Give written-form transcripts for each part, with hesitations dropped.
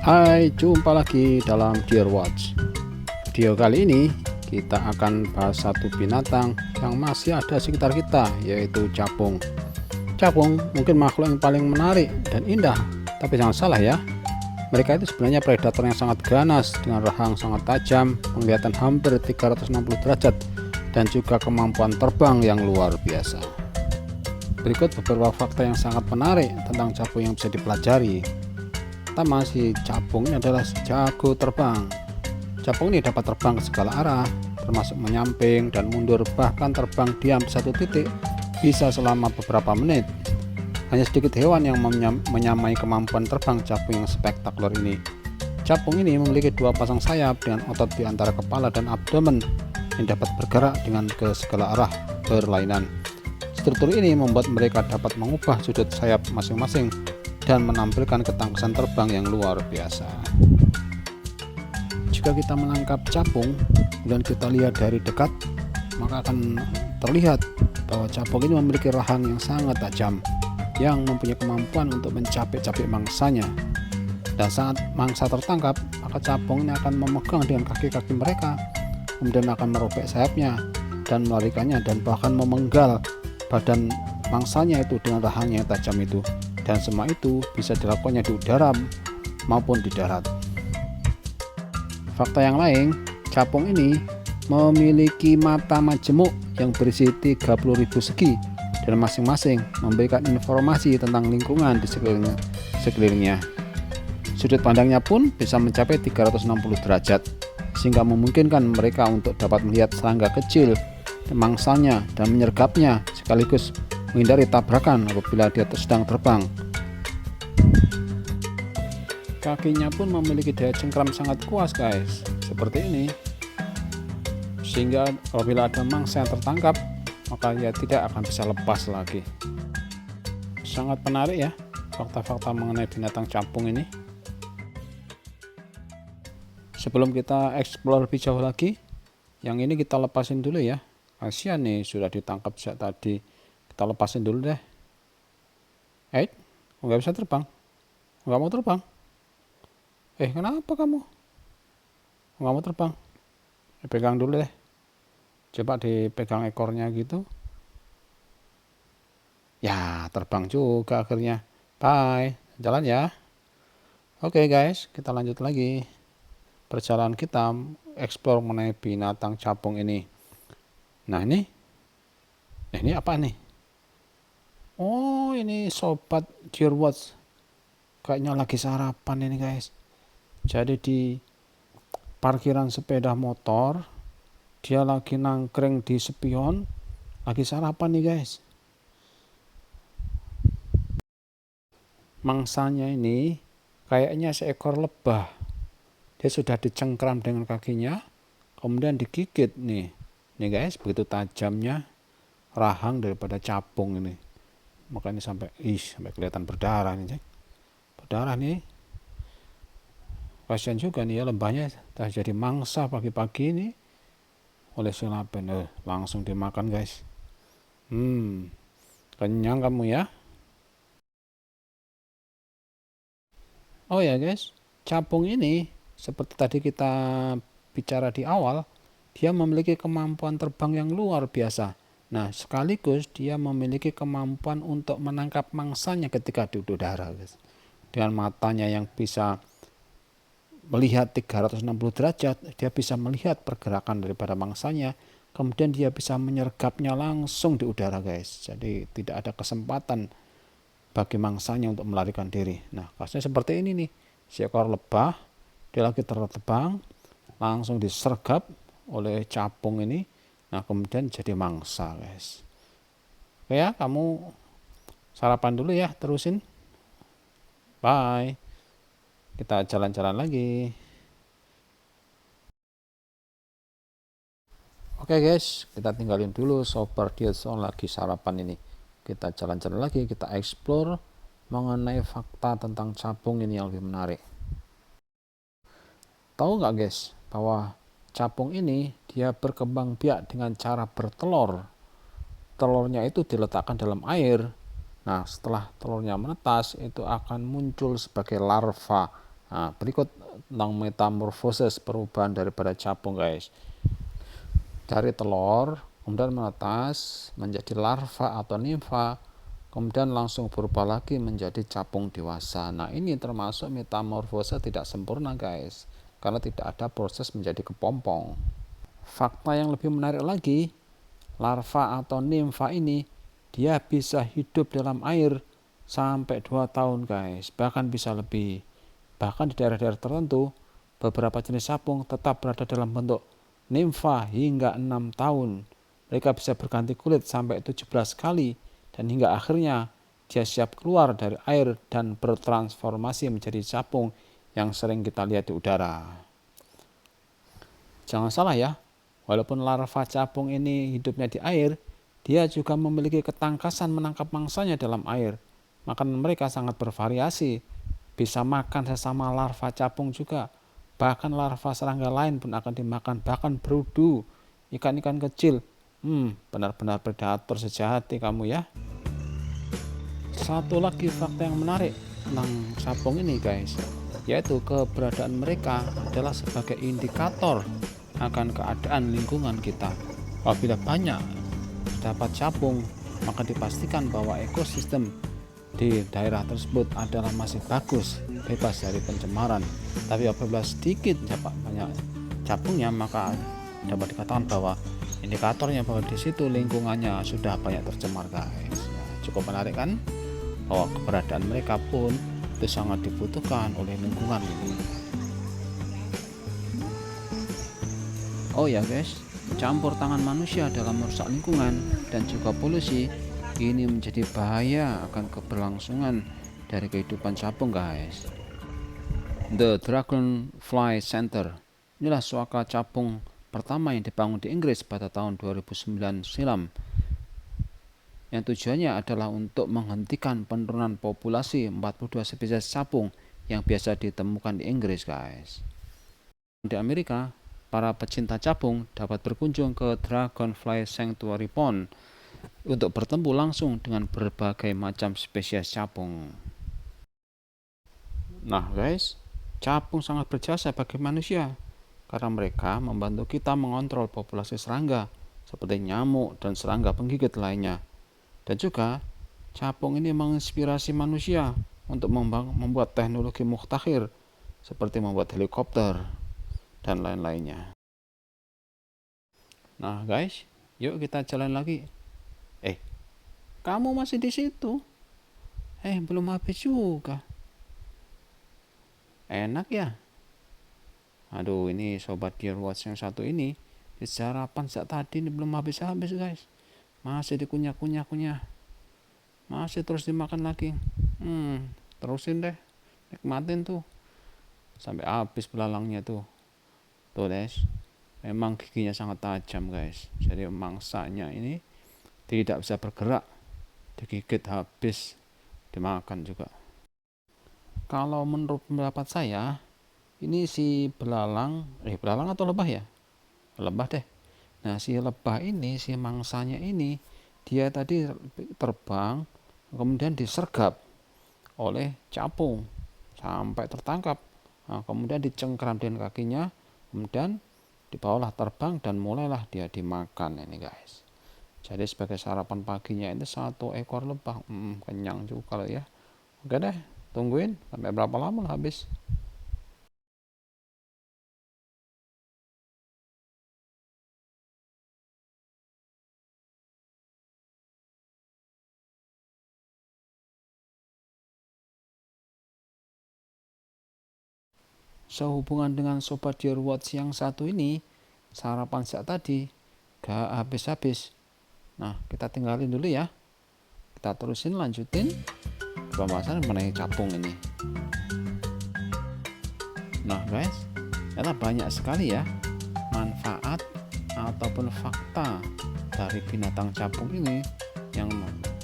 Hai, jumpa lagi dalam Dear Watch. Video kali ini kita akan bahas satu binatang yang masih ada sekitar kita, yaitu capung. Capung mungkin makhluk yang paling menarik dan indah, tapi jangan salah ya, mereka itu sebenarnya predator yang sangat ganas dengan rahang sangat tajam, penglihatan hampir 360 derajat, dan juga kemampuan terbang yang luar biasa. Berikut beberapa fakta yang sangat menarik tentang capung yang bisa dipelajari. Pertama, si capung ini adalah jago terbang. Capung ini dapat terbang ke segala arah, termasuk menyamping dan mundur, bahkan terbang diam di satu titik bisa selama beberapa menit. Hanya sedikit hewan yang menyamai kemampuan terbang capung yang spektakuler ini. Capung ini memiliki dua pasang sayap dengan otot di antara kepala dan abdomen yang dapat bergerak dengan ke segala arah berlainan. Struktur ini membuat mereka dapat mengubah sudut sayap masing-masing dan menampilkan ketangkasan terbang yang luar biasa. Jika kita menangkap capung dan kita lihat dari dekat, maka akan terlihat bahwa capung ini memiliki rahang yang sangat tajam yang mempunyai kemampuan untuk mencapik-capik mangsanya. Dan saat mangsa tertangkap, maka capung ini akan memegang dengan kaki-kaki mereka, kemudian akan merobek sayapnya dan melarikannya, dan bahkan memenggal badan mangsanya itu dengan rahangnya yang tajam itu. Dan semua itu bisa dilakukannya di udara maupun di darat. Fakta yang lain, capung ini memiliki mata majemuk yang berisi 30.000 segi dan masing-masing memberikan informasi tentang lingkungan di sekelilingnya. Sudut pandangnya pun bisa mencapai 360 derajat sehingga memungkinkan mereka untuk dapat melihat serangga kecil, mangsanya, dan menyergapnya, sekaligus menghindari tabrakan apabila dia sedang terbang. Kakinya pun memiliki daya cengkram sangat kuat guys, seperti ini, sehingga apabila ada mangsa yang tertangkap, maka dia tidak akan bisa lepas lagi. Sangat menarik ya fakta-fakta mengenai binatang capung ini. Sebelum kita explore lebih jauh lagi, yang ini kita lepasin dulu ya. Kasihan nih, sudah ditangkap sejak tadi. Kita lepasin dulu deh. Nggak bisa terbang, nggak mau terbang. Kenapa kamu nggak mau terbang? Pegang dulu deh, coba dipegang ekornya gitu. Ya, terbang juga akhirnya. Bye, jalan ya. Oke guys, kita lanjut lagi perjalanan kita explore mengenai binatang capung ini. Nah ini apa nih? Oh, ini sobat Dear Watch, kayaknya lagi sarapan ini guys. Jadi di parkiran sepeda motor, dia lagi nangkring di spion, lagi sarapan nih guys. Mangsanya ini kayaknya seekor lebah. Dia sudah dicengkram dengan kakinya, kemudian digigit nih guys, begitu tajamnya rahang daripada capung ini. Makanya sampai kelihatan berdarah nih, berdarah nih. Kasihan juga nih ya, lebahnya jadi mangsa pagi-pagi ini oleh si lapen. Langsung dimakan guys. Kenyang kamu ya. Oh ya guys, capung ini seperti tadi kita bicara di awal, dia memiliki kemampuan terbang yang luar biasa. Nah, sekaligus dia memiliki kemampuan untuk menangkap mangsanya ketika di udara guys. Dengan matanya yang bisa melihat 360 derajat, dia bisa melihat pergerakan daripada mangsanya, kemudian dia bisa menyergapnya langsung di udara guys. Jadi tidak ada kesempatan bagi mangsanya untuk melarikan diri. Nah, kasusnya seperti ini nih, seekor lebah, dia lagi terbang, langsung disergap oleh capung ini. Nah, kemudian jadi mangsa guys. Oke ya, kamu sarapan dulu ya, terusin. Bye. Kita jalan-jalan lagi. Oke guys, kita tinggalin dulu sobat Dear Watch lagi sarapan ini. Kita jalan-jalan lagi, kita explore mengenai fakta tentang capung ini yang lebih menarik. Tahu nggak guys, bahwa capung ini dia berkembang biak dengan cara bertelur. Telurnya itu diletakkan dalam air. Nah, setelah telurnya menetas, itu akan muncul sebagai larva Nah, berikut tentang metamorfosis, perubahan daripada capung guys. Dari telur kemudian menetas menjadi larva atau nimfa, kemudian langsung berubah lagi menjadi capung dewasa. Nah, ini termasuk metamorfose tidak sempurna guys, karena tidak ada proses menjadi kepompong. Fakta yang lebih menarik lagi, larva atau nimfa ini dia bisa hidup dalam air sampai 2 tahun guys, bahkan bisa lebih. Bahkan di daerah-daerah tertentu, beberapa jenis capung tetap berada dalam bentuk nimfa hingga 6 tahun. Mereka bisa berganti kulit sampai 17 kali dan hingga akhirnya dia siap keluar dari air dan bertransformasi menjadi capung yang sering kita lihat di udara. Jangan salah ya, walaupun larva capung ini hidupnya di air, dia juga memiliki ketangkasan menangkap mangsanya dalam air. Makanan mereka sangat bervariasi, bisa makan sesama larva capung juga. Bahkan larva serangga lain pun akan dimakan, bahkan berudu, ikan-ikan kecil. Benar-benar predator sejati kamu ya. Satu lagi fakta yang menarik tentang capung ini guys, yaitu keberadaan mereka adalah sebagai indikator akan keadaan lingkungan kita. Apabila banyak terdapat capung, maka dipastikan bahwa ekosistem di daerah tersebut adalah masih bagus, bebas dari pencemaran. Tapi apabila sedikit banyak capungnya, maka dapat dikatakan bahwa indikatornya bahwa di situ lingkungannya sudah banyak tercemar guys. Ya, cukup menarik kan, bahwa keberadaan mereka pun itu sangat dibutuhkan oleh lingkungan ini. Oh ya guys, campur tangan manusia dalam merusak lingkungan dan juga polusi ini menjadi bahaya akan keberlangsungan dari kehidupan capung guys. The Dragonfly Center, inilah suaka capung pertama yang dibangun di Inggris pada tahun 2009 silam. Yang tujuannya adalah untuk menghentikan penurunan populasi 42 spesies capung yang biasa ditemukan di Inggris guys. Di Amerika, para pecinta capung dapat berkunjung ke Dragonfly Sanctuary Pond untuk bertemu langsung dengan berbagai macam spesies capung. Nah guys, capung sangat berjasa bagi manusia karena mereka membantu kita mengontrol populasi serangga seperti nyamuk dan serangga penggigit lainnya. Dan juga capung ini menginspirasi manusia untuk membuat teknologi muktakhir seperti membuat helikopter dan lain-lainnya. Nah guys, yuk kita jalan lagi. Kamu masih di situ? Belum habis juga. Enak ya? Aduh, ini sobat Gearwatch yang satu ini di sarapan sejak tadi ini belum habis-habis guys. Masih dikunyah-kunyah. Masih terus dimakan lagi. Terusin deh. Nikmatin tuh. Sampai habis belalangnya tuh. Tuh guys. Memang giginya sangat tajam guys. Jadi mangsanya ini tidak bisa bergerak. Digigit habis, dimakan juga. Kalau menurut pendapat saya, ini si belalang atau lebah ya? Lebah deh. Nah, si lebah ini, si mangsanya ini, dia tadi terbang, kemudian disergap oleh capung sampai tertangkap. Nah, kemudian dicengkram dengan kakinya, kemudian dibawalah terbang dan mulailah dia dimakan ini guys. Jadi sebagai sarapan paginya itu 1 ekor lebah. Kenyang juga loh ya. Oke deh, tungguin sampai berapa lama lah habis. Sehubungan dengan sobat Gearwatch yang satu ini, sarapan sejak tadi gak habis-habis. Nah, kita tinggalin dulu ya. Kita terusin lanjutin pembahasan mengenai capung ini. Nah guys, ternyata banyak sekali ya manfaat ataupun fakta dari binatang capung ini. Yang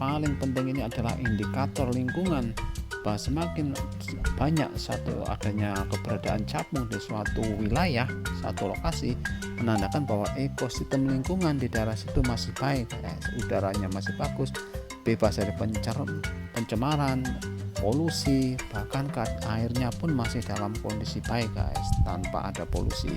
paling penting ini adalah indikator lingkungan, bahwa semakin banyak adanya keberadaan capung di suatu wilayah, satu lokasi, menandakan bahwa ekosistem lingkungan di daerah situ masih baik, udaranya masih bagus, bebas dari pencemaran, polusi, bahkan airnya pun masih dalam kondisi baik guys, tanpa ada polusi.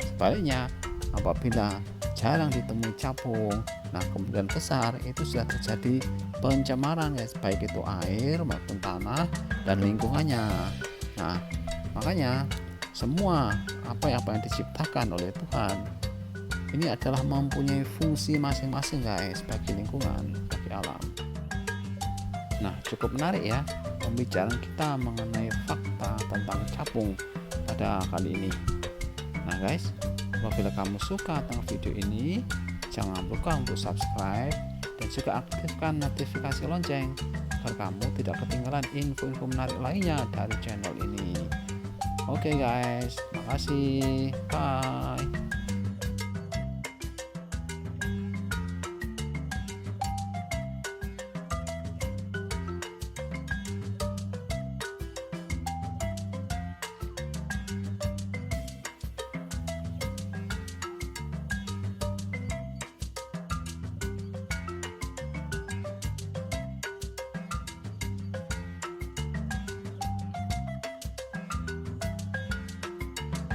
Sebaliknya, apabila jarang ditemui capung, nah kemungkinan besar itu sudah terjadi pencemaran guys, baik itu air maupun tanah dan lingkungannya. Nah, makanya semua apa yang diciptakan oleh Tuhan ini adalah mempunyai fungsi masing-masing guys, bagi lingkungan, bagi alam. Nah, cukup menarik ya pembicaraan kita mengenai fakta tentang capung pada kali ini. Nah guys, apabila kamu suka tentang video ini, jangan lupa untuk subscribe dan juga aktifkan notifikasi lonceng agar kamu tidak ketinggalan info-info menarik lainnya dari channel ini. Oke guys, makasih, bye.